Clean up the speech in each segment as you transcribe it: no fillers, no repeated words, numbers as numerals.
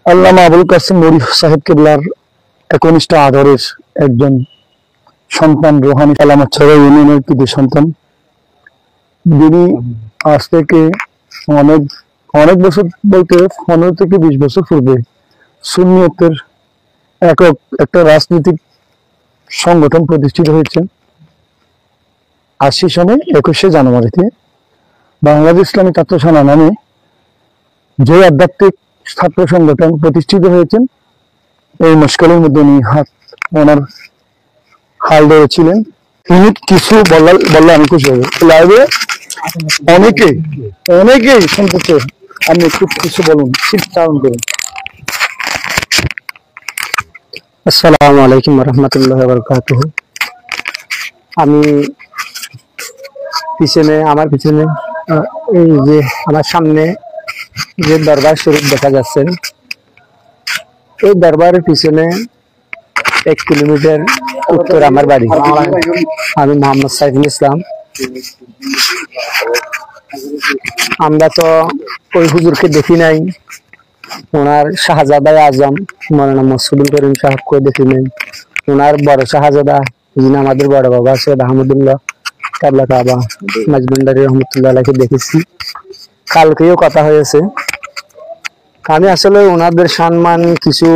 আল্লামা আবুল কাসেম নূরী সাহেব কেবলার একনিষ্ঠ আদরের একজন সন্তান রোহানী কালামাছড়া ইউনিয়নের কৃতি সন্তান। যিনি আজ থেকে অনেক অনেক বছর বলতে 15 থেকে 20 বছর পূর্বে সুন্নিয়তের একক একটা রাজনৈতিক সংগঠন প্রতিষ্ঠিত হয়েছে 80 সনে 21শে জানুয়ারিতে বাংলাদেশ ইসলামী ছাত্র সেনা নামে যে আধ্যাত্মিক ছাত্র সংগঠন প্রতিষ্ঠিত হয়েছেন। এই মুশকিলের মধ্যে উনি ওনার হাল ধরেছিলেন। তিনি কিছু বললে আমি খুশি হব। লাইভে অনেকেই শুনতেছে, আপনি একটু কিছু বলুন, চালন করুন। আসসালামু আলাইকুম রহমতুল্লাহি ওয়া বারাকাতুহু। আমি আমার পিছনে এই যে আমার সামনে যে দরবার শরীফ দেখা যাচ্ছে, এই দরবারের পিছনে 1 কিলোমিটার উত্তর আমার বাড়ি। আমি মোহাম্মদ সাইফুল ইসলাম। আমরা তো ওই হুজুরকে দেখি নাই, ওনার শাহজাদা আজম মৌলানা মাসুদুল করিম সাহেবকে দেখি নাই। ওনার বড় শাহজাদা যিনি আমাদের বড় বাবা সৈয়দ আহমদুল্লাহ কাবলা কাবা মাজবান্ডারি রহমতুল্লাহ আলাইহি দেখেছি। কালকেও কথা হয়েছে। আমি আসলে ওনাদের সম্মান কিছু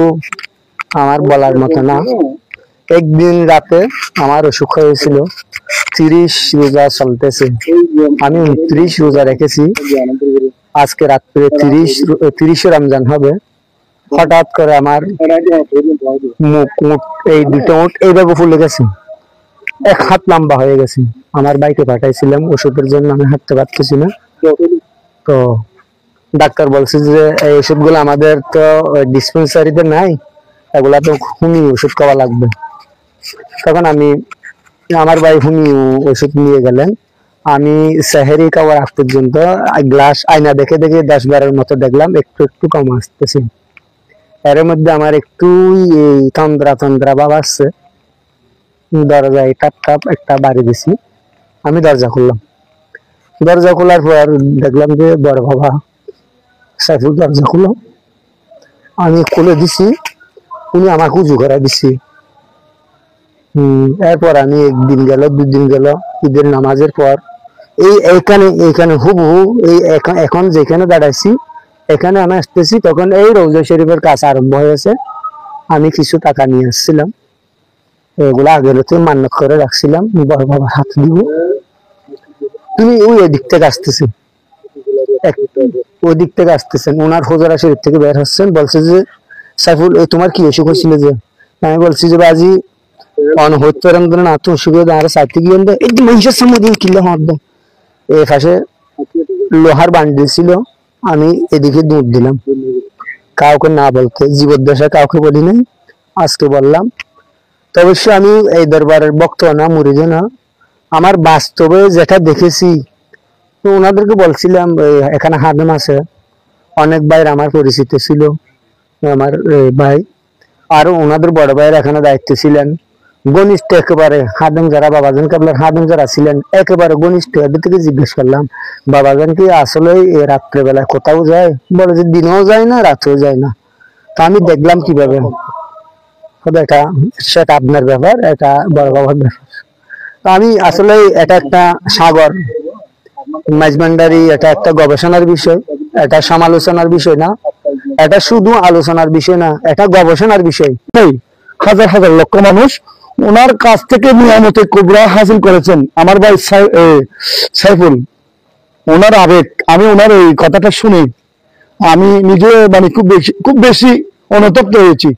আমার বলার মতো না। একদিন রাতে আমার অসুখ হয়েছিল, 30 রোজা চলতেছে, আমি 29 রোজা রেখেছি। আজকে রাত্রে 30 রমজান হবে। হঠাৎ করে আমার মুখ এই দুটো মুখ এইভাবে ফুলে গেছে, 1 হাত লম্বা হয়ে গেছে। আমার বাইকে পাঠাইছিলাম ওষুধের জন্য, আমি হাঁটতে পারতেছি না। তো ডাক্তার বলছে যে এই ওষুধগুলো আমাদের তো ডিসপেন্সারিতে নাই, এগুলা তো হোমিও ওষুধ খাওয়া লাগবে। তখন আমার ভাই হোমিও ওষুধ নিয়ে গেলেন। আমি সেহেরি খাওয়ার আগ পর্যন্ত গ্লাস আয়না দেখে 10-12 মতো দেখলাম, একটু কম আসতেছে। এর মধ্যে আমার একটু তন্দ্রা ভাব আসছে। দরজায় টাপ একটা বাড়ি দিছি। আমি দরজা খুললাম। দরজা খোলার পর দেখলাম যে বড় বাবা সাইফুল দরজা খুলো। আমি খুলে দিছি, উনি আমাকে উজু করা দিছি। এরপর আমি 1 দিন গেল, 2 দিন গেল, ঈদের নামাজের পর এইখানে হুবহু এখন যেখানে দাঁড়াইছি এখানে আমি আসতেছি, তখন এই রওজা শরীফের কাজ আরম্ভ হয়েছে। আমি কিছু টাকা নিয়ে আসছিলাম, এগুলো আগের মান্যত করে রাখছিলাম, বড় বাবার হাত দিব। তুমি ওই দিক থেকে আসতেছেন, ওই দিক থেকে আসতেছেন, ওনার হুজরা শরীফ থেকে বের হচ্ছেন। বলছে যে সাইফুল তোমার কি অসুখ হয়েছিল? যে আমি বলছি যে বাজি না তো অসুখ আর সাইতে গিয়ে একদম মানুষের সামনে দিয়ে কিনলে হাত দেয়। এই পাশে লোহার বান্ডিল ছিল, আমি এদিকে দৌড় দিলাম কাউকে না বলতে, জীবদ্দশা কাউকে বলি নাই, আজকে বললাম। তো অবশ্যই আমি এই দরবারের বক্ত না, মুরিদ না, আমার বাস্তবে যেটা দেখেছি। তো ওনাদেরকে বলছিলাম এখানে হাদেম আছে, অনেক ভাইয়ের আমার পরিচিত ছিল, আমার ভাই আরো ওনাদের বড় ভাইয়ের এখানে দায়িত্ব ছিলেন, ঘনিষ্ঠ একেবারে হাদেম যারা, বাবাজান কাবলার হাদেম যারা ছিলেন একেবারে ঘনিষ্ঠ। এদের থেকে জিজ্ঞেস করলাম বাবাজান কি আসলে রাত্রে বেলায় কোথাও যায়? বলে যে দিনেও যায় না, রাতেও যায় না। তা আমি দেখলাম কিভাবে, এটা সেটা আপনার ব্যাপার, এটা বড় বাবার ব্যাপার। তো আমি আসলে এটা একটা সাগর মাইজবান্ডারি, এটা একটা গবেষণার বিষয়, এটা সমালোচনার বিষয় না, এটা শুধু আলোচনার বিষয় না, এটা গবেষণার বিষয়। হাজার হাজার লক্ষ মানুষ ওনার কাছ থেকে নিয়ামতে কুবরা হাসিল করেছেন। আমার ভাই সাইফুল, ওনার আবেগ, আমি ওনার এই কথাটা শুনে আমি নিজে খুব বেশি অনুতপ্ত হয়েছি।